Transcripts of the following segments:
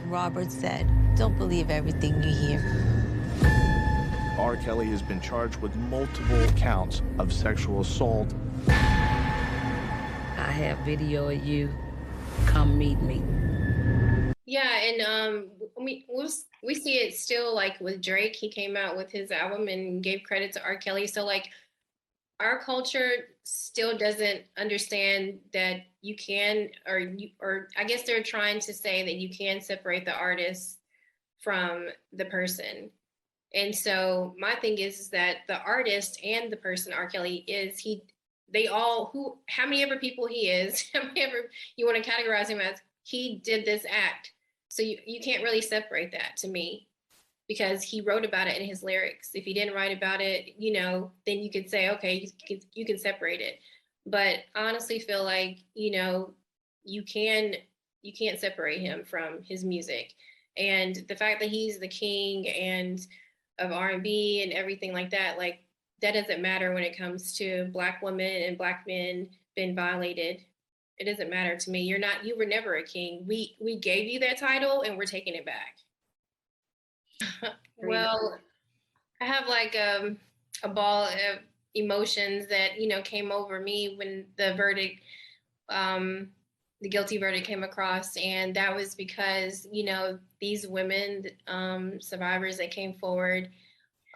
Robert said, don't believe everything you hear. R. Kelly has been charged with multiple counts of sexual assault. I have video of you. Come meet me. Yeah, and we see it still, like with Drake. He came out with his album and gave credit to R. Kelly. So like our culture still doesn't understand that you can, or I guess they're trying to say that you can separate the artist from the person. And so my thing is that the artist and the person R. Kelly is, how many ever people he is, how many ever you want to categorize him as, he did this act. So you can't really separate that to me, because he wrote about it in his lyrics. If he didn't write about it, then you could say, okay, you can separate it. But I honestly feel like, you can't separate him from his music. And the fact that he's the king and of R&B and everything like that doesn't matter when it comes to Black women and Black men being violated. It doesn't matter to me. You were never a king. We gave you that title and we're taking it back. Well, I have like a ball of emotions that, came over me when the verdict, the guilty verdict came across. And that was because, these women, survivors that came forward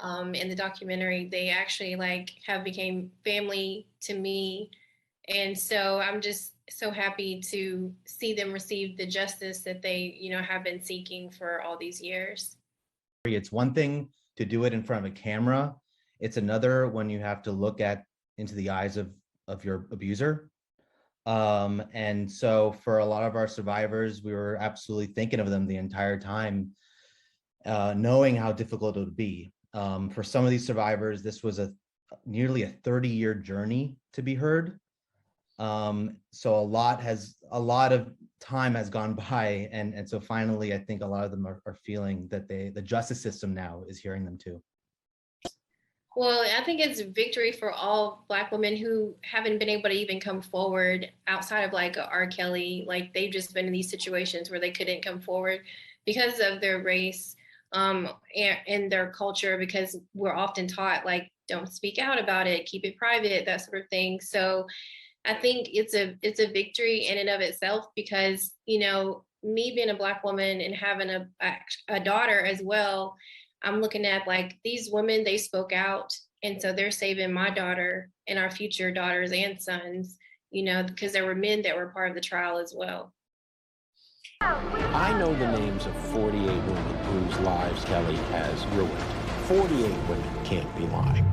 in the documentary, they actually have became family to me. And so I'm just so happy to see them receive the justice that they, have been seeking for all these years. It's one thing to do it in front of a camera. It's another when you have to look into the eyes of your abuser. And so for a lot of our survivors, we were absolutely thinking of them the entire time, knowing how difficult it would be. For some of these survivors, this was nearly a 30-year journey to be heard. So a lot of time has gone by, and so finally I think a lot of them are feeling that the justice system now is hearing them too. Well, I think it's a victory for all Black women who haven't been able to even come forward outside of R. Kelly. They've just been in these situations where they couldn't come forward because of their race and their culture, because we're often taught don't speak out about it, keep it private, that sort of thing. So I think it's a victory in and of itself, because, me being a Black woman and having a daughter as well, I'm looking at these women, they spoke out. And so they're saving my daughter and our future daughters and sons, because there were men that were part of the trial as well. I know the names of 48 women whose lives Kelly has ruined. 48 women can't be lying.